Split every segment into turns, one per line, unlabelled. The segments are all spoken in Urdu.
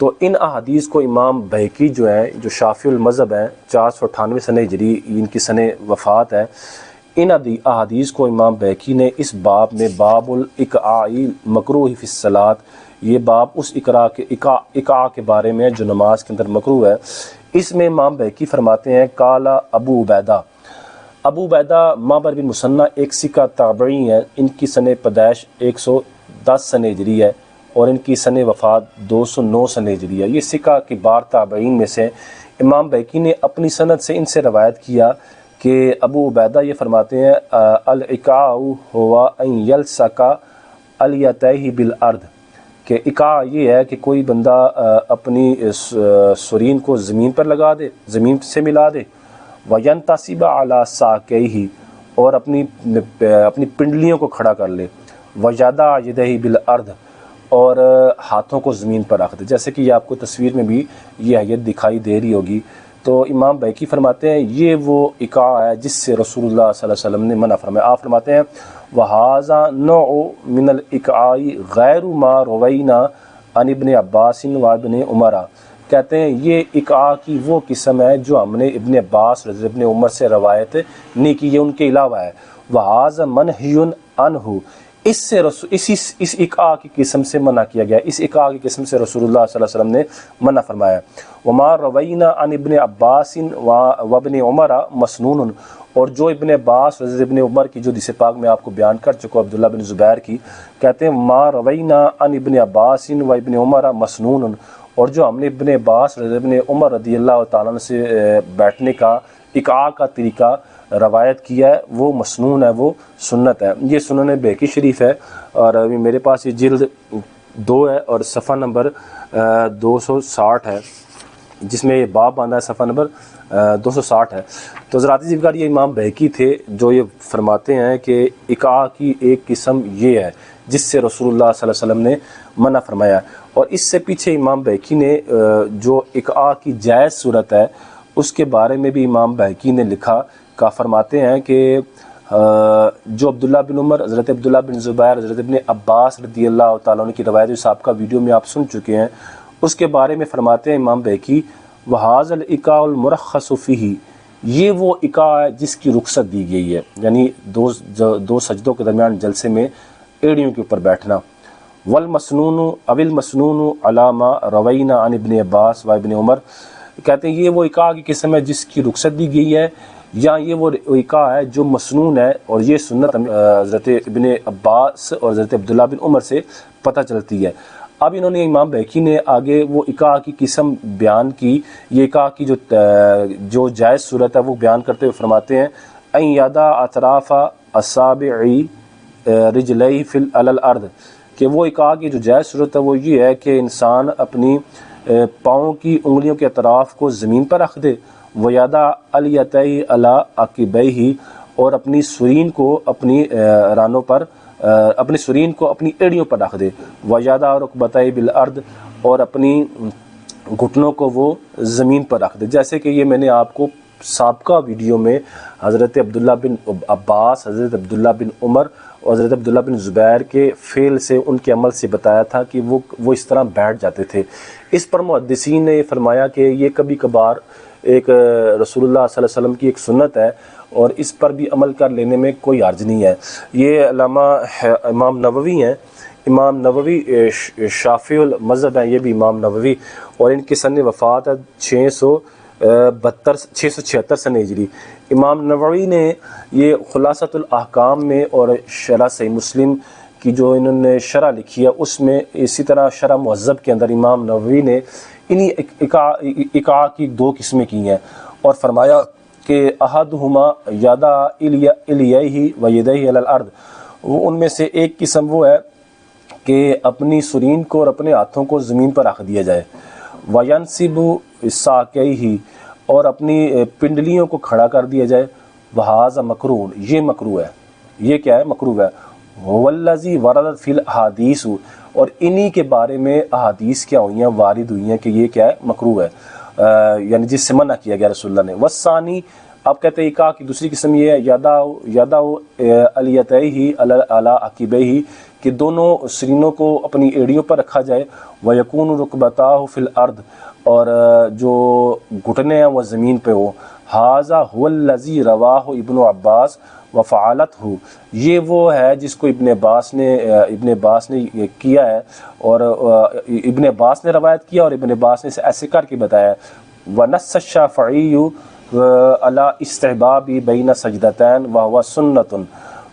تو ان احادیث کو امام بہقی جو ہیں، جو شافعی المذہب ہیں، 498 سنہ ہجری ان کی سنہ وفات ہے، ان احادیث کو امام بہقی نے اس باب میں باب الاقعاء مکروہ فی الصلاۃ، یہ باب اس اقعاء کے بارے میں جو نماز کے اندر مکروہ ہے، اس میں امام بہقی فرماتے ہیں قال ابو عبیدہ معبر بن مثنیٰ ایک سکہ تابعی ہیں، ان کی سنہ پیدائش 110 سنہ ہجری ہے اور ان کی سنہ وفات 209 سنہ ہجری ہے۔ یہ سکہ کبار تابعین میں سے امام بہقی نے اپنی سند سے ان سے روایت کیا کہ ابو عبیدہ یہ فرماتے ہیں الاقعاء ہوا ان یلصق الیتیہ بالارض، کہ اقعاء یہ ہے کہ کوئی بندہ اپنی سرین کو زمین پر لگا دے، زمین سے ملا دے، وینتصب علی ساقیہ، اور اپنی پنڈلیوں کو کھڑا کر لے، ویضع یدیہ بالارض، اور ہاتھوں کو زمین پر رکھ دے، جیسے کہ یہ آپ کو تصویر میں بھی یہ حیت دکھائی دے رہی ہوگی۔ تو امام بہقی فرماتے ہیں یہ وہ اقعاء ہے جس سے رسول اللہ صلی اللہ علیہ وسلم نے منع فرمایا۔ آپ فرماتے ہیں وَهَذَا نَوْعٌ مِنَ الْإِقْعَاءِ غَيْرُ مَا رَوَيْنَا عَنِ ابْنِ عباس وَابْنِ عمر، کہتے ہیں یہ اقعاء کی وہ قسم ہے جو ہم نے ابن عباس رضی ابن عمر سے روایت نہیں کی، یہ ان کے علاوہ ہے۔ وَهَذَا مَنْهِيٌّ عَنْهُ، اس سے اس اقعاء کی قسم سے منع کیا گیا، اس اقعاء کی قسم سے رسول اللہ صلی اللہ علیہ وسلم نے منع فرمایا۔ وما روینا عن ابن عباس وابن عمر مسنون، اور جو ابن عباس رضی ابن عمر کی جو حدیث پاک میں آپ کو بیان کر چکا عبداللہ بن زبیر کی، کہتے ہیں ما روینا عن ابن عباس و ابن عمر مسنون، اور جو ہم نے ابن عباس رضی ابن عمر رضی اللہ تعالیٰ عنہ سے بیٹھنے کا اقعاء کا طریقہ روایت کیا ہے وہ مسنون ہے، وہ سنت ہے۔ یہ سنن بہقی شریف ہے، اور ابھی میرے پاس یہ جلد 2 ہے اور صفحہ نمبر 260 ہے، جس میں یہ باب باندھا ہے، صفحہ نمبر 260 ہے۔ تو حضرات زیوکار یہ امام بہقی تھے جو یہ فرماتے ہیں کہ اقعاء کی ایک قسم یہ ہے جس سے رسول اللہ صلی اللہ علیہ وسلم نے منع فرمایا، اور اس سے پیچھے امام بہقی نے جو اقعاء کی جائز صورت ہے اس کے بارے میں بھی امام بہقی نے لکھا کا فرماتے ہیں کہ جو عبداللہ بن عمر، حضرت عبداللہ بن زبیر، حضرت ابن عباس رضی اللہ تعالیٰ عنہ کی روایت جو سابقہ ویڈیو میں آپ سن چکے ہیں، اس کے بارے میں فرماتے ہیں امام بہقی وَهَذَا الْإِقْعَاءُ الْمُرَخَّصُ فِيهِ، یہ وہ اقعاء ہے جس کی رخصت دی گئی ہے، یعنی دو سجدوں کے درمیان جلسے میں ایڑیوں کے اوپر بیٹھنا۔ وَالْمَسْنُونُ أَوِ الْمَسْنُونُ عَلَى مَا رَوَيْنَا عَنِ ابن عباس و ابن عمر، کہتے ہیں یہ وہ اقعاء کی قسم ہے جس کی رخصت دی گئی ہے، یا یہ وہ اقعاء ہے جو مسنون ہے، اور یہ سنت حضرت ابن عباس اور حضرت عبداللہ بن عمر سے پتہ چلتی ہے۔ اب انہوں نے امام بہقی نے آگے وہ اقعاء کی قسم بیان کی، یہ اقعاء کی جو جائز صورت ہے وہ بیان کرتے ہوئے فرماتے ہیں ان یدا اطراف اصابع رجلیہ فی علی الارض، کہ وہ اقعاء کی جو جائز صورت ہے وہ یہ ہے کہ انسان اپنی پاؤں کی انگلیوں کے اطراف کو زمین پر رکھ دے، وَيَضَعَ الیتیہ علی عقبیہ، اور اپنی سرین کو اپنی رانوں پر، اپنی سرین کو اپنی ایڑیوں پر رکھ دے، وَيَضَعَ رُكْبَتَیہ بِالْأَرْضِ، اور اپنی گھٹنوں کو وہ زمین پر رکھ دے، جیسے کہ یہ میں نے آپ کو سابقہ ویڈیو میں حضرت عبداللہ بن عباس، حضرت عبداللہ بن عمر اور حضرت عبداللہ بن زبیر کے فعل سے، ان کے عمل سے بتایا تھا کہ وہ اس طرح بیٹھ جاتے تھے۔ اس پر محدثین نے یہ فرمایا کہ یہ کبھی کبھار ایک رسول اللہ صلی اللہ علیہ وسلم کی ایک سنت ہے، اور اس پر بھی عمل کر لینے میں کوئی حرج نہیں ہے۔ یہ علامہ امام نووی ہیں، امام نووی شافعی المذہب ہیں، یہ بھی امام نووی، اور ان کی سن وفات ہے 676 سنہ ہجری۔ امام نووی نے یہ خلاصۃ الاحکام میں اور شرح صحیح مسلم کی جو انہوں نے شرح لکھی ہے اس میں، اسی طرح شرح مہذب کے اندر امام نووی نے انہی اقعاء کی 2 قسمیں کی ہیں، اور فرمایا کہ احدہما یدا الیہ و یدیہ علی الارض، وہ ان میں سے ایک قسم وہ ہے کہ اپنی سرین کو اور اپنے ہاتھوں کو زمین پر رکھ دیا جائے، وینصب ساقیہ، اور اپنی پنڈلیوں کو کھڑا کر دیا جائے، وَهَذَا مکروہ، یہ مکروہ ہے، یہ کیا ہے؟ مکروہ ہے۔ وَالَّذِي وَرَدَتْ فِي الْأَحَادِيثُ، اور انہی کے بارے میں احادیث کیا ہوئی ہیں، وارد ہوئی ہیں کہ یہ کیا ہے؟ مکروہ ہے، یعنی جس سے منع کیا گیا رسول اللہ نے۔ وَالثَّانِي اب کہتے ہیں اکا کی دوسری قسم یہ ہے یادا الیتیہ علی عقبیہ، کہ دونوں سرینوں کو اپنی ایڑیوں پر رکھا جائے، ویکون رکبتاہ فی الارض، اور جو گھٹنے ہیں وہ زمین پہ ہو۔ ھذا ھو الذی رواہ ابن عباس وفعلتہ، یہ وہ ہے جس کو ابن عباس نے کیا ہے، اور ابن عباس نے روایت کیا اور ابن عباس نے اسے ایسے کر کے بتایا۔ ونص الشافعی علی استحباب بین سجدتین وہو سنۃ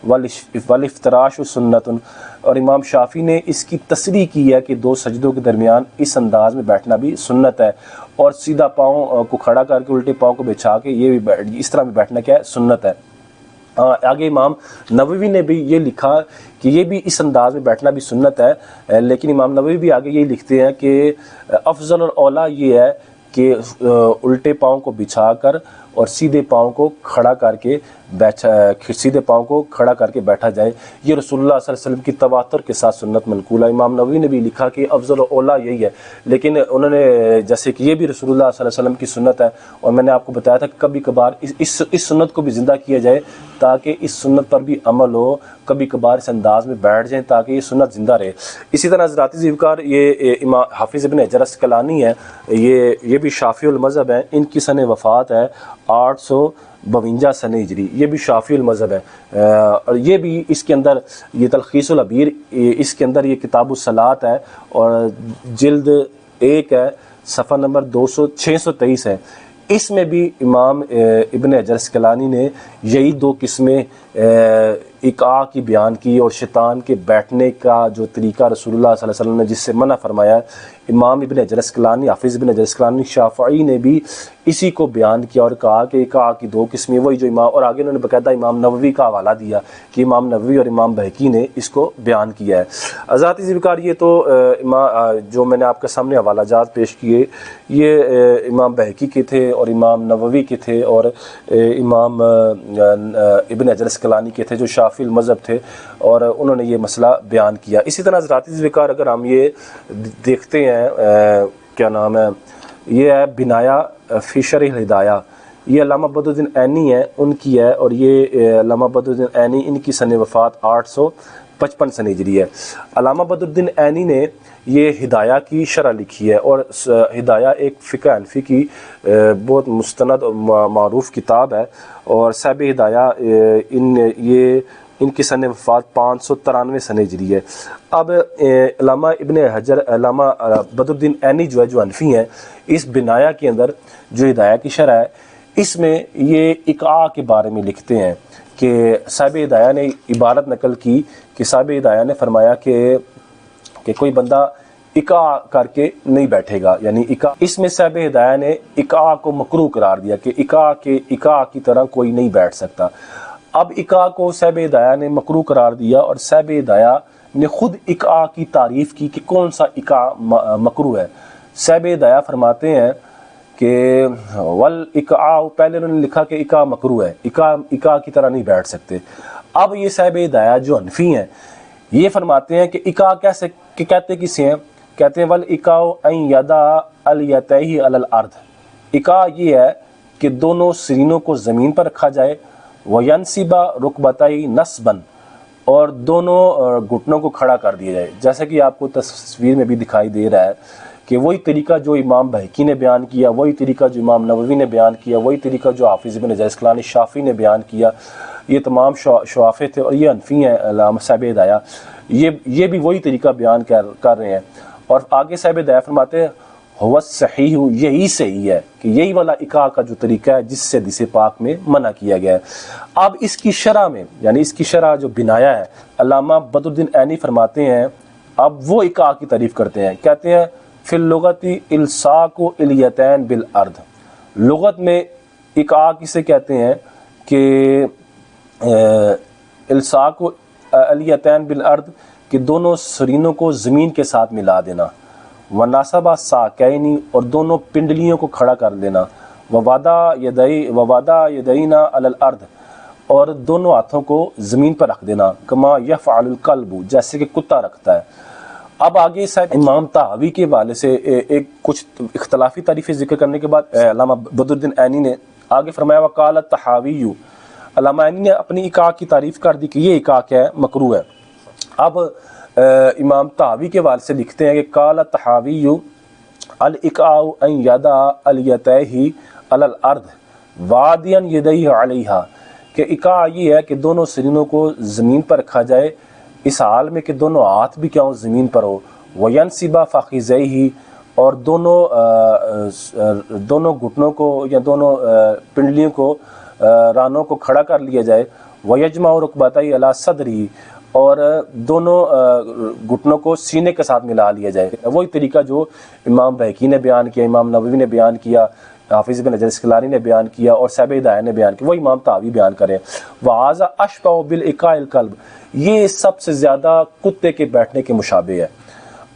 والافتراش سنۃ، اور امام شافعی نے اس کی تصریح کی ہے کہ دو سجدوں کے درمیان اس انداز میں بیٹھنا بھی سنت ہے، اور سیدھا پاؤں کو کھڑا کر کے الٹے پاؤں کو بچھا کے یہ بھی اس طرح بھی بیٹھنا کیا ہے، سنت ہے۔ آگے امام نووی نے بھی یہ لکھا کہ یہ بھی اس انداز میں بیٹھنا بھی سنت ہے، لیکن امام نووی بھی آگے یہ لکھتے ہیں کہ افضل اور اولا یہ ہے کہ الٹے پاؤں کو بچھا کر اور سیدھے پاؤں کو کھڑا کر کے بیٹھا جائے۔ یہ رسول اللہ صلی اللہ علیہ وسلم کی تواتر کے ساتھ سنت منقول ہے۔ امام نووی نے بھی لکھا کہ افضل و اولا یہی ہے، لیکن انہوں نے جیسے کہ یہ بھی رسول اللہ صلی اللہ علیہ وسلم کی سنت ہے، اور میں نے آپ کو بتایا تھا کہ کبھی کبھار اس سنت کو بھی زندہ کیا جائے تاکہ اس سنت پر بھی عمل ہو، کبھی کبھار اس انداز میں بیٹھ جائیں تاکہ یہ سنت زندہ رہے۔ اسی طرح حضرات ذیوکار، یہ امام حافظ ابن حجر اسقلانی ہے، یہ بھی شافعی المذہب ہیں، ان کی سن وفات ہے 852 سن ہجری، یہ بھی شافعی المذہب ہے، اور یہ بھی اس کے اندر یہ تلخیص العبیر، اس کے اندر یہ کتاب الصلاۃ ہے، اور جلد 1 ہے، صفحہ نمبر 623 ہے۔ اس میں بھی امام ابن حجر اسقلانی نے یہی دو قسمیں اقعاء کی بیان کی، اور شیطان کے بیٹھنے کا جو طریقہ رسول اللہ صلی اللہ علیہ وسلم نے جس سے منع فرمایا ہے، امام ابن حجر اسقلانی، حافظ ابن حجر اسقلانی شافعی نے بھی اسی کو بیان کیا اور کہا کہ اقعاء کی دو قسمیں وہی جو امام، اور آگے انہوں نے باقاعدہ امام نووی کا حوالہ دیا کہ امام نووی اور امام بہقی نے اس کو بیان کیا ہے۔ حضرات ذیوکار، یہ تو جو میں نے آپ کے سامنے حوالہ جات پیش کیے، یہ امام بہقی کے تھے اور امام نووی کے تھے اور امام ابن حجر اسقلانی کے تھے جو شافعی المذہب تھے، اور انہوں نے یہ مسئلہ بیان کیا۔ اسی طرح حضرات ذیوکار، اگر ہم یہ دیکھتے ہیں کیا نام ہے، یہ ہے بنایا فی شرح الہدایہ، یہ علامہ بدرالدین عینی ہے، ان کی ہے، اور یہ علامہ بدرالدین عینی، ان کی سن وفات 855 سن ہجری ہے۔ علامہ بدرالدین عینی نے یہ ہدایہ کی شرح لکھی ہے، اور ہدایہ ایک فقہ حنفی کی بہت مستند اور معروف کتاب ہے، اور صاحب ہدایہ ان کی سن وفات 593 سن ہجری ہے۔ اب علامہ علامہ بدرالدین عینی جو حنفی ہیں، اس بنایا کے اندر جو ہدایہ کی شرح ہے، اس میں یہ اقعاء کے بارے میں لکھتے ہیں کہ صاحب ہدایہ نے عبارت نقل کی کہ صاحب ہدایہ نے فرمایا کہ کوئی بندہ اقعاء کر کے نہیں بیٹھے گا، یعنی اقعاء، اس میں صاحب ہدایہ نے اقعاء کو مکروہ قرار دیا کہ اقعاء کی طرح کوئی نہیں بیٹھ سکتا۔ اب اقعاء کو صاحب ہدایہ نے مکروہ قرار دیا، اور صاحب ہدایہ نے خود اقعاء کی تعریف کی کہ کون سا اقعاء مکروہ ہے۔ صاحب ہدایہ فرماتے ہیں کہ والاقعاء، پہلے انہوں نے لکھا کہ اقعاء مکروہ ہے، اقعاء کی طرح نہیں بیٹھ سکتے۔ اب یہ صاحب ہدایہ جو حنفی ہیں، یہ فرماتے ہیں کہ اقعاء کیسے، کہ کہتے کسے ہیں، کہتے ہیں والاقعاء ان یدا الیتیہ علی الارض، اقعاء یہ ہے کہ دونوں سرینوں کو زمین پر رکھا جائے، وینصب رکبتیہ نصبا، اور دونوں گھٹنوں کو کھڑا کر دیا جائے، جیسا کہ آپ کو تصویر میں بھی دکھائی دے رہا ہے کہ وہی طریقہ جو امام بہقی نے بیان کیا، وہی طریقہ جو امام نووی نے بیان کیا، وہی طریقہ جو حافظ ابن حجر اسقلانی شافعی نے بیان کیا، یہ تمام شوافے تھے، اور یہ حنفی ہیں علامہ صاحب ہدایہ، یہ بھی وہی طریقہ بیان کر رہے ہیں۔ اور آگے صاحب ہدایہ فرماتے ہیں هو الصحیح، یہی صحیح ہے کہ یہی والا اقعاء کا جو طریقہ ہے جس سے حدیث پاک میں منع کیا گیا ہے۔ اب اس کی شرح میں، یعنی اس کی شرح جو بنایا ہے، علامہ بدرالدین عینی فرماتے ہیں، اب وہ اقعاء کی تعریف کرتے ہیں، کہتے ہیں فی اللغت الصاق الیتین بالارض، لغت میں اقعاء کسے کہتے ہیں کہ الصاق الیتین بالارض، کہ دونوں سرینوں کو زمین کے ساتھ ملا دینا، وناسبہ ساقینی، اور دونوں پنڈلیوں کو کھڑا کر دینا، ووضع یدینا علی الارض، اور دونوں ہاتھوں کو زمین پر رکھ دینا، کما یفعل الکلب، جیسے کہ کتا رکھتا ہے۔ اب آگے صاحب امام طحاوی کے حوالے سے ایک کچھ اختلافی تعریفیں ذکر کرنے کے بعد علامہ بدرالدین عینی نے آگے فرمایا وقال الطحاوی، علامہ عینی نے اپنی اکا کی تعریف کر دی کہ یہ اکا کیا ہے، مکروہ ہے۔ اب امام طحاوی کے والد سے لکھتے ہیں کہ قال الطحاوی الاکاء ان یدع الیتیہ علی الارض وادیا یدیہ علیہا، کہ اکا یہ ہے کہ دونوں سرینوں کو زمین پر رکھا جائے اس حال میں کہ دونوں ہاتھ بھی کیا ہو، زمین پر ہو، وینصب فخذیہ، اور دونوں گھٹنوں کو یا دونوں پنڈلیوں کو، رانوں کو کھڑا کر لیا جائے، ویجمع رکبتیہ علی صدری، اور دونوں گھٹنوں کو سینے کے ساتھ ملا لیا جائے۔ وہی طریقہ جو امام بہقی نے بیان کیا، امام نووی نے بیان کیا، حافظ بن حجر اسقلانی نے بیان کیا اور صاحب ہدایہ نے بیان کیا، وہ امام طحاوی بیان کرے۔ وَهَذَا أَشْبَهُ بِالْإِقَاءِ الْقَلْبِ، یہ سب سے زیادہ کتے کے بیٹھنے کے مشابہ ہے۔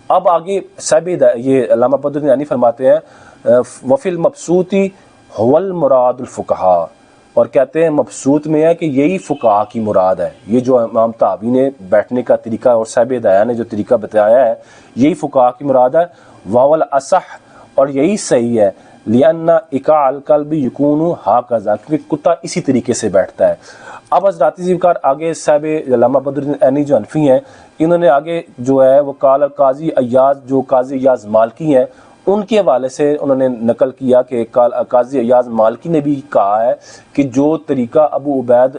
اب آگے صاحب یہ علامہ بدر الدین عینی فرماتے ہیں وَفِي الْمَبْسُوطِ هُوَ الْمُرَادُ الْفُقَهَاء، اور کہتے ہیں مبسوط میں ہے کہ یہی فقہاء کی مراد ہے۔ یہ جو امام طحاوی نے بیٹھنے کا طریقہ اور صاحب ہدایہ نے جو طریقہ بتایا ہے یہی فقہاء کی مراد ہے۔ وَهُوَ الْأَصَحُّ، اور یہی صحیح ہے، لِأَنَّ إِقَاءَ الْقَلْبِ يَكُونُ هَكَذَا، کیونکہ کتا اسی طریقے سے بیٹھتا ہے۔ اب حضرات ذیوکار آگے صاحب علامہ بدر الدین عینی جو حنفی ہیں، انہوں نے آگے جو ہے وہ قال قاضی ایاز، جو قاضی ایاز مالکی ہیں، ان کے حوالے سے انہوں نے نقل کیا کہ قاضی ایاز مالکی نے بھی کہا ہے کہ جو طریقہ ابو عبید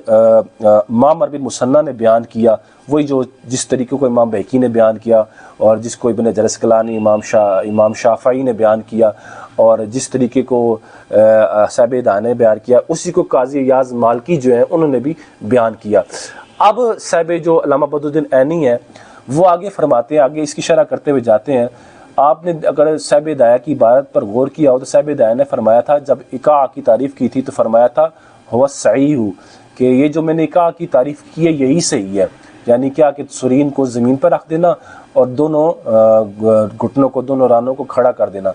معمر بن مثنیٰ نے بیان کیا، وہی جس طریقے کو امام بہقی نے بیان کیا اور جس کو ابن حجر اسقلانی، امام شافعی نے بیان کیا اور جس طریقے کو صاحب ہدایہ نے بیان کیا، اسی کو قاضی ایاز مالکی جو ہیں انہوں نے بھی بیان کیا۔ اب صاحب جو علامہ بدر الدین عینی ہیں وہ آگے فرماتے ہیں، آگے اس کی شرح کرتے ہوئے جاتے ہیں، آپ نے اگر صاحب ہدایہ کی عبارت پر غور کیا ہو تو صاحب ہدایہ نے فرمایا تھا، جب اکا کی تعریف کی تھی تو فرمایا تھا هو الصحیح، کہ یہ جو میں نے اکا کی تعریف کی ہے یہی صحیح ہے، یعنی کیا کہ سرین کو زمین پر رکھ دینا اور دونوں گھٹنوں کو، دونوں رانوں کو کھڑا کر دینا۔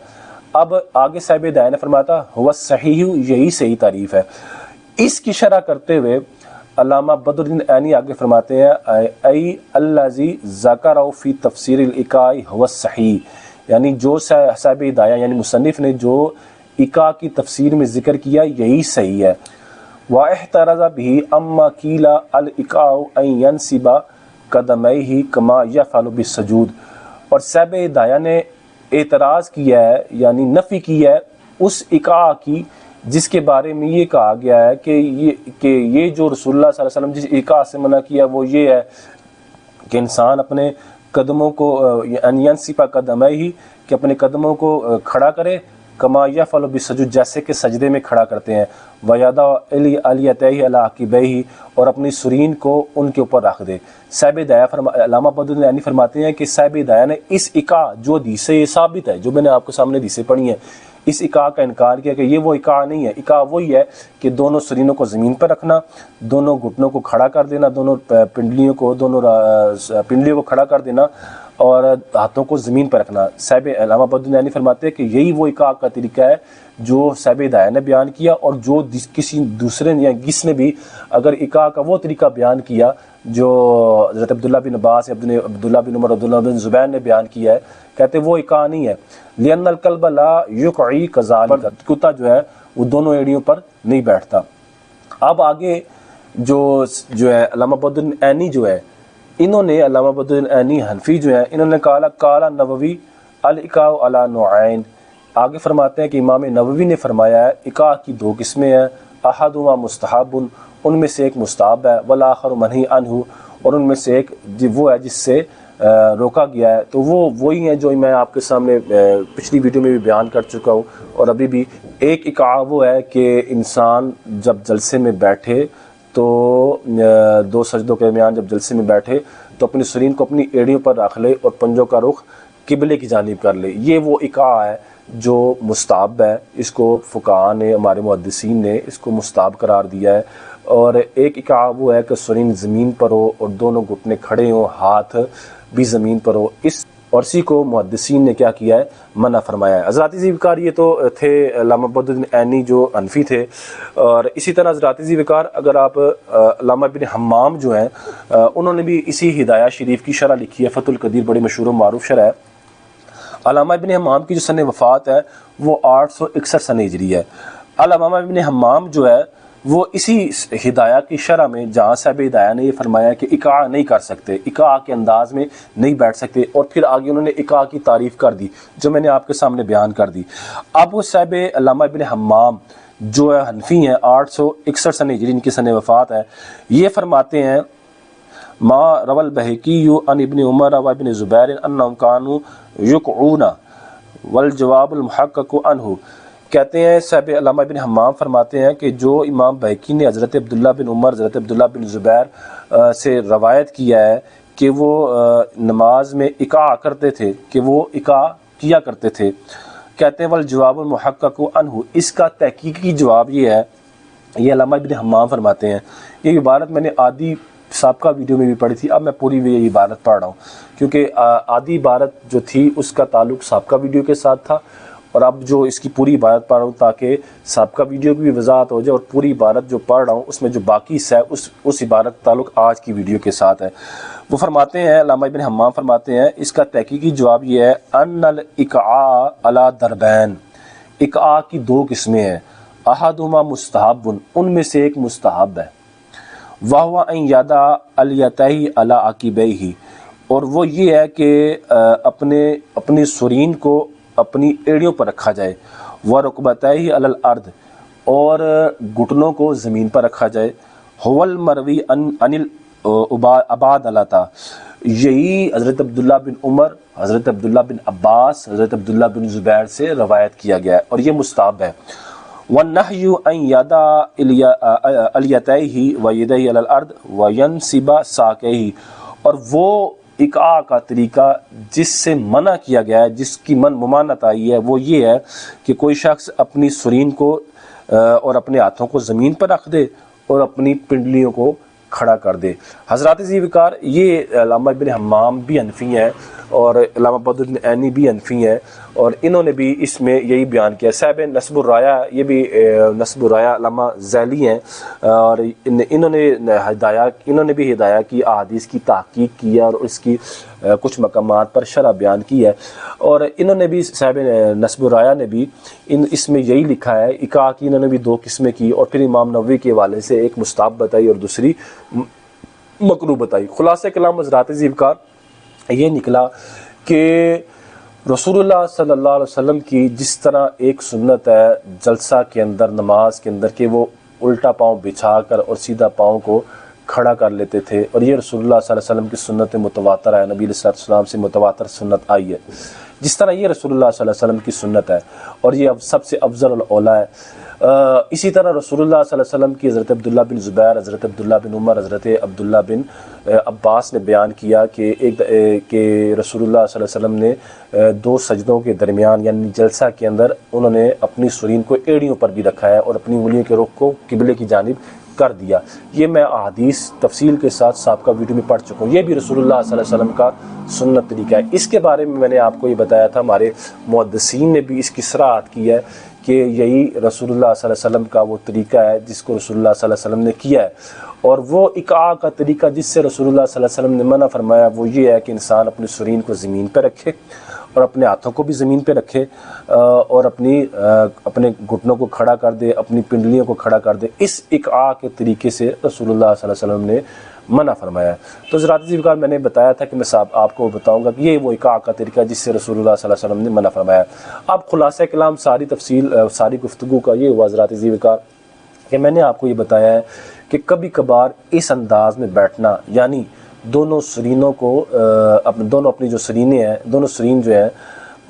اب آگے صاحب ہدایہ نے فرمایا تھا هو الصحیح، یہی صحیح تعریف ہے۔ اس کی شرح کرتے ہوئے علامہ بدر الدین عینی آگے فرماتے ہیں ای الذی ذکرہ فی تفسیر الاکاء هو الصحیح، یعنی جو صاحب ہدایہ یعنی مصنف نے جو اکا کی تفسیر میں ذکر کیا یہی صحیح ہے۔ واحترز به اما قیل الاکاء ان ینصب قدمیہ کما یفعل بالسجود، اور صاحب ہدایہ نے اعتراض کیا ہے یعنی نفی کی ہے اس اکا کی جس کے بارے میں یہ کہا گیا ہے کہ یہ جو رسول اللہ صلی اللہ علیہ وسلم جس اکا سے منع کیا وہ یہ ہے کہ انسان اپنے قدموں کو ینصب قدمیہ، کہ اپنے قدموں کو کھڑا کرے، کما یفعل بالسجود، جیسے کہ سجدے میں کھڑا کرتے ہیں، وَيَضَعُ الیتیہ علی عقبیہ، اور اپنی سرین کو ان کے اوپر رکھ دے۔ صاحب ہدایہ علامہ بدر الدین عینی فرماتے ہیں کہ صاحب ہدایہ نے اس اکا جو حدیث سے یہ ثابت ہے، جو میں نے آپ کو سامنے حدیثیں پڑھی ہیں، اس اکا کا انکار کیا کہ یہ وہ اکا نہیں ہے۔ اکا وہی ہے کہ دونوں سرینوں کو زمین پر رکھنا، دونوں گھٹنوں کو کھڑا کر دینا، دونوں پنڈلیوں کو کھڑا کر دینا اور ہاتھوں کو زمین پر رکھنا۔ صاحب علامہ بدر الدین عینی فرماتے ہیں کہ یہی وہ اکا کا طریقہ ہے جو صاحب ہدایہ نے بیان کیا، اور جو کسی دوسرے یا کس نے بھی اگر اکا کا وہ طریقہ بیان کیا جو حضرت عبداللہ بن عباس، عبداللہ بن عمر، عبداللہ بن زبیر نے بیان کیا ہے، کہتے وہ اکا نہیں ہے۔ لأن القلب لا یقعی کذالک، کتا جو ہے وہ دونوں ایڑیوں پر نہیں بیٹھتا۔ اب آگے جو ہے علامہ بدر الدین عینی جو ہے، انہوں نے علامہ بدر الدین عینی حنفی جو ہیں، انہوں نے قال نووی الاکاء علی نوعین، آگے فرماتے ہیں کہ امام نووی نے فرمایا ہے اکا کی دو قسمیں ہیں، احدہما مستحب، ان میں سے ایک مستحب ہے، والآخر منہی عنہ، اور ان میں سے ایک وہ ہے جس سے روکا گیا ہے۔ تو وہ وہی ہیں جو میں آپ کے سامنے پچھلی ویڈیو میں بھی بیان کر چکا ہوں، اور ابھی بھی ایک اکا وہ ہے کہ انسان جب جلسے میں بیٹھے تو دو سجدوں کے درمیان جب جلسے میں بیٹھے تو اپنی سرین کو اپنی ایڑیوں پر رکھ لے اور پنجوں کا رخ قبلے کی جانب کر لے۔ یہ وہ اکا ہے جو مستحب ہے، اس کو فقہاء نے، ہمارے محدثین نے اس کو مستحب قرار دیا ہے۔ اور ایک اکا وہ ہے کہ سرین زمین پر ہو اور دونوں گھٹنے کھڑے ہوں، ہاتھ بھی زمین پر ہو، اسی کو محدثین نے کیا کیا ہے، منع فرمایا ہے۔ حضرات ذیوکار یہ تو تھے علامہ بدر الدین عینی جو حنفی تھے، اور اسی طرح حضرات ذیوکار اگر آپ علامہ ابن حمام جو ہیں انہوں نے بھی اسی ہدایہ شریف کی شرح لکھی ہے، فتح القدیر بڑی مشہور و معروف شرح ہے۔ علامہ ابن حمام کی جو سن وفات ہے وہ 861 سن ہجری ہے۔ علامہ ابن حمام جو ہے وہ اسی ہدایہ کی شرح میں جہاں صاحب ہدایہ نے یہ فرمایا کہ اکاع نہیں کر سکتے، اکاع کے انداز میں نہیں بیٹھ سکتے، اور پھر آگے انہوں نے اکاع کی تعریف کر دی جو میں نے آپ کے سامنے بیان کر دی۔ اب وہ صاحب علامہ ابن حمام جو ہے حنفی ہیں، 861 سن ہجری ان کی سن وفات ہے، یہ فرماتے ہیں ما روى البہقی عن ابن عمر و ابن زبیر انہم کانوا یقعون والجواب المحقق عنہ، کہتے ہیں صاحب علامہ ابن حمام فرماتے ہیں کہ جو امام بہقی نے حضرت عبداللہ بن عمر، حضرت عبداللہ بن زبیر سے روایت کیا ہے کہ وہ نماز میں اکاع کرتے تھے، کہ وہ اکاع کیا کرتے تھے، کہتے ہیں والجواب المحقق عنہ، اس کا تحقیقی جواب یہ ہے، یہ علامہ ابن حمام فرماتے ہیں۔ یہ عبارت میں نے آدھی سابقہ ویڈیو میں بھی پڑھی تھی، اب میں پوری یہ عبارت پڑھ رہا ہوں کیونکہ آدھی عبارت جو تھی اس کا تعلق سابقہ ویڈیو کے ساتھ تھا، اور اب جو اس کی پوری عبارت پڑھ رہا ہوں تاکہ سابقہ ویڈیو کی بھی وضاحت ہو جائے، اور پوری عبارت جو پڑھ رہا ہوں اس میں جو باقی حصہ ہے اس عبارت تعلق آج کی ویڈیو کے ساتھ ہے۔ وہ فرماتے ہیں، علامہ ابن حمام فرماتے ہیں، اس کا تحقیقی جواب یہ ہے ان الاکعاء علی ضربین، اکاع کی دو قسمیں ہیں، احدہما مستحب، ان میں سے ایک مستحب ہے، وہو ان یضع الیتیہ علی عقبیہ، اور وہ یہ ہے کہ اپنی سرین کو اپنی ایڑیوں پر رکھا جائے، ورکبتیہ علی الارض، اور گھٹنوں کو زمین پر رکھا جائے، هو المروی عن عبادلہ، یہی حضرت عبداللہ بن عمر، حضرت عبداللہ بن عباس، حضرت عبداللہ بن زبیر سے روایت کیا گیا ہے، اور یہ مستحب ہے۔ وَالنَّحْيُ أَنْ يَضَعَ الیتیہ وَیدیہ علی الارض وَيَنْصِبَ ساقیہ، اور وہ اکاع کا طریقہ جس سے منع کیا گیا ہے، جس کی ممانعت آئی ہے، وہ یہ ہے کہ کوئی شخص اپنی سرین کو اور اپنے ہاتھوں کو زمین پر رکھ دے اور اپنی پنڈلیوں کو کھڑا کر دے۔ حضرات ذی وقار، یہ علامہ ابن حمام بھی حنفی ہیں اور علامہ بدر الدین عینی بھی حنفی ہیں، اور انہوں نے بھی اس میں یہی بیان کیا۔ صاحب نصب الرایہ، یہ بھی نصب الرایہ علامہ ذیلی ہیں، اور انہوں نے بھی ہدایہ کی احادیث کی تحقیق کی ہے اور اس کی کچھ مقامات پر شرح بیان کی ہے، اور انہوں نے بھی صاحب نصب الرایہ نے بھی اس میں یہی لکھا ہے، اکاع کی انہوں نے بھی دو قسمیں کی، اور پھر امام نووی کے حوالے سے ایک مستحب بتائی اور دوسری مکروہ بتائی۔ خلاصہ کلام حضرات ذی وقار یہ نکلا کہ رسول اللہ صلی اللہ علیہ وسلم کی جس طرح ایک سنت ہے جلسہ کے اندر، نماز کے اندر، کہ وہ الٹا پاؤں بچھا کر اور سیدھا پاؤں کو کھڑا کر لیتے تھے، اور یہ رسول اللہ صلی اللہ علیہ وسلم کی سنت متواتر ہے، نبی علیہ السلام سے متواتر سنت آئی ہے، جس طرح یہ رسول اللہ صلی اللہ علیہ وسلم کی سنت ہے اور یہ سب سے افضل الاولیٰ ہے۔ اسی طرح رسول اللہ صلی اللہ علیہ وسلم کی حضرت عبداللہ بن زبیر، حضرت عبداللہ بن عمر، حضرت عبداللہ بن عباس نے بیان کیا کہ رسول اللہ صلی اللہ علیہ وسلم نے دو سجدوں کے درمیان یعنی جلسہ کے اندر انہوں نے اپنی سرین کو ایڑیوں پر بھی رکھا ہے اور اپنی انگلیوں کے رخ کو قبلے کی جانب کر دیا۔ یہ میں احادیث تفصیل کے ساتھ سابقہ ویڈیو میں پڑھ چکا ہوں، یہ بھی رسول اللہ صلی اللہ علیہ وسلم کا سنت طریقہ ہے۔ اس کے بارے میں نے آپ کو یہ بتایا تھا، ہمارے محدثین نے بھی اس کی صراحت کی ہے کہ یہی رسول اللہ صلی اللہ علیہ وسلم کا وہ طریقہ ہے جس کو رسول اللہ صلی اللہ علیہ وسلم نے کیا ہے، اور وہ اکاع کا طریقہ جس سے رسول اللہ صلی اللہ علیہ وسلم نے منع فرمایا وہ یہ ہے کہ انسان اپنی سرین کو زمین پہ رکھے اور اپنے ہاتھوں کو بھی زمین پہ رکھے اور اپنے گھٹنوں کو کھڑا کر دے، اپنی پنڈلیوں کو کھڑا کر دے۔ اس اکاع کے طریقے سے رسول اللہ صلی اللہ علیہ وسلم نے منع فرمایا ہے۔ تو حضرات ذی وقار میں نے بتایا تھا کہ میں آپ کو بتاؤں گا کہ یہ وہ اکاع کا طریقہ جس سے رسول اللہ صلی اللہ علیہ وسلم نے منع فرمایا ہے۔ اب خلاصہ کلام ساری تفصیل ساری گفتگو کا یہ ہوا حضرات ذی وقار کہ میں نے آپ کو یہ بتایا ہے کہ کبھی کبھار اس انداز میں بیٹھنا، یعنی دونوں سرینوں کو دونوں اپنی جو سرینے ہیں، دونوں سرین جو ہیں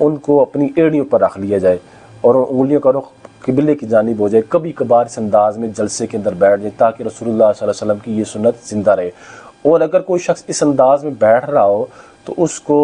ان کو اپنی ایڑیوں پر رکھ لیا جائے اور انگلیوں کا رخ قبلے کی جانب ہو جائے، کبھی کبھار اس انداز میں جلسے کے اندر بیٹھ جائے تاکہ رسول اللہ صلی اللہ علیہ وسلم کی یہ سنت زندہ رہے۔ اور اگر کوئی شخص اس انداز میں بیٹھ رہا ہو تو اس کو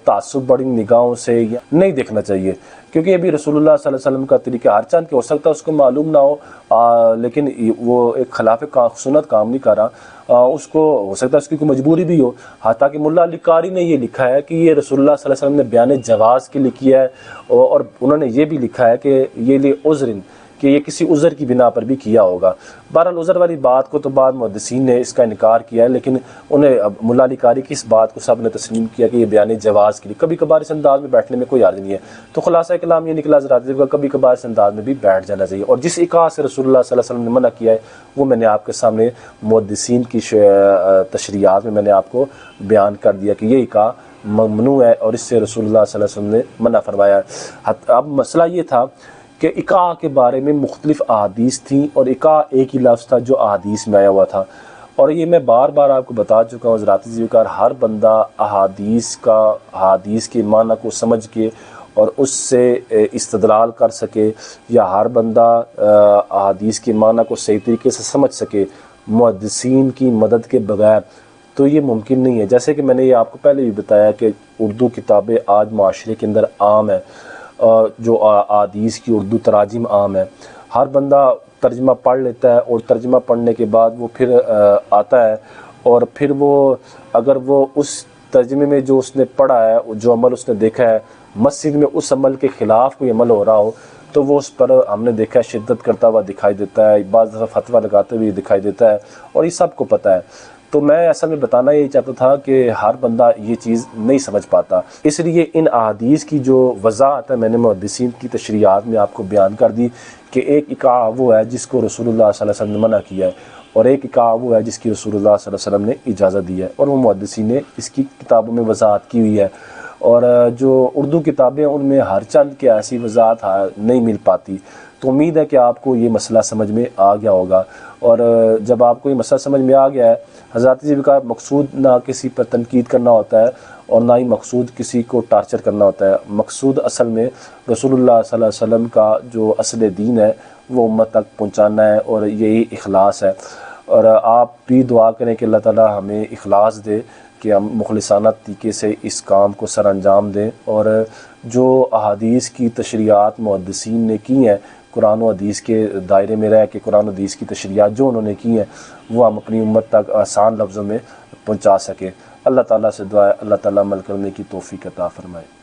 تعصب بڑی نگاہوں سے نہیں دیکھنا چاہیے، کیونکہ یہ بھی رسول اللہ صلی اللہ علیہ وسلم کا طریقہ ہر چند کہ ہو سکتا ہے اس کو معلوم نہ ہو، لیکن وہ ایک خلاف سنت کام نہیں کر رہا، اس کو ہو سکتا ہے اس کی کوئی مجبوری بھی ہو، حتیٰ کہ ملا علی قاری نے یہ لکھا ہے کہ یہ رسول اللہ صلی اللہ علیہ وسلم نے بیان جواز کے لیے کیا ہے، اور انہوں نے یہ بھی لکھا ہے کہ یہ عذر کہ یہ کسی عذر کی بنا پر بھی کیا ہوگا۔ بہرحال عذر والی بات کو تو بعد محدثین نے اس کا انکار کیا ہے، لیکن انہیں ملا علی قاری کی اس بات کو سب نے تسلیم کیا کہ یہ بیان جواز کے لیے کبھی کبھار اس انداز میں بیٹھنے میں کوئی حرج نہیں ہے۔ تو خلاصہ کلام یہ نکلا حضرات کا کبھی کبھار اس انداز میں بھی بیٹھ جانا چاہیے، اور جس اکاع سے رسول اللہ صلی اللہ علیہ وسلم نے منع کیا ہے وہ میں نے آپ کے سامنے محدثین کی تشریحات میں نے آپ کو بیان کر دیا کہ یہ اکاع ممنوع ہے اور اس سے رسول اللہ صلی اللہ علیہ وسلم نے منع فرمایا ہے۔ اب مسئلہ یہ تھا کہ اکاع کے بارے میں مختلف احادیث تھیں اور اکاع ایک ہی لفظ تھا جو احادیث میں آیا ہوا تھا، اور یہ میں بار بار آپ کو بتا چکا ہوں حضرات ذوالفقار، ہر بندہ احادیث کے معنی کو سمجھ کے اور اس سے استدلال کر سکے، یا ہر بندہ احادیث کے معنی کو صحیح طریقے سے سمجھ سکے محدثین کی مدد کے بغیر، تو یہ ممکن نہیں ہے۔ جیسے کہ میں نے یہ آپ کو پہلے بھی بتایا کہ اردو کتابیں آج معاشرے کے اندر عام ہیں، جو احادیث کی اردو تراجم عام ہے، ہر بندہ ترجمہ پڑھ لیتا ہے، اور ترجمہ پڑھنے کے بعد وہ پھر آتا ہے، اور پھر وہ اگر وہ اس ترجمے میں جو اس نے پڑھا ہے، جو عمل اس نے دیکھا ہے، مسجد میں اس عمل کے خلاف کوئی عمل ہو رہا ہو تو وہ اس پر ہم نے دیکھا ہے شدت کرتا ہوا دکھائی دیتا ہے، بعض دفعہ فتویٰ لگاتے ہوئے دکھائی دیتا ہے، اور یہ سب کو پتہ ہے۔ تو میں اصل میں بتانا یہی چاہتا تھا کہ ہر بندہ یہ چیز نہیں سمجھ پاتا، اس لیے ان احادیث کی جو وضاحت ہے میں نے محدثین کی تشریحات میں آپ کو بیان کر دی کہ ایک اکاع وہ ہے جس کو رسول اللہ صلی اللہ علیہ وسلم نے منع کیا ہے، اور ایک اکاع وہ ہے جس کی رسول اللہ صلی اللہ علیہ وسلم نے اجازت دی ہے، اور وہ محدثین نے اس کی کتابوں میں وضاحت کی ہوئی ہے۔ اور جو اردو کتابیں ان میں ہر چند کی ایسی وضاحت نہیں مل پاتی، تو امید ہے کہ آپ کو یہ مسئلہ سمجھ میں آ گیا ہوگا، اور جب آپ کو یہ مسئلہ سمجھ میں آ گیا ہے، حضرات ذوالفقار مقصود نہ کسی پر تنقید کرنا ہوتا ہے اور نہ ہی مقصود کسی کو ٹارچر کرنا ہوتا ہے، مقصود اصل میں رسول اللہ صلی اللہ علیہ وسلم کا جو اصل دین ہے وہ امت تک پہنچانا ہے، اور یہی اخلاص ہے۔ اور آپ بھی دعا کریں کہ اللہ تعالی ہمیں اخلاص دے کہ ہم مخلصانہ طریقے سے اس کام کو سر انجام دیں، اور جو احادیث کی تشریحات محدثین نے کی ہیں قرآن و حدیث کے دائرے میں رہ کے، قرآن و حدیث کی تشریحات جو انہوں نے کی ہیں وہ ہم اپنی امت تک آسان لفظوں میں پہنچا سکیں۔ اللہ تعالیٰ سے دعا ہے اللہ تعالیٰ عمل کرنے کی توفیق عطا فرمائے۔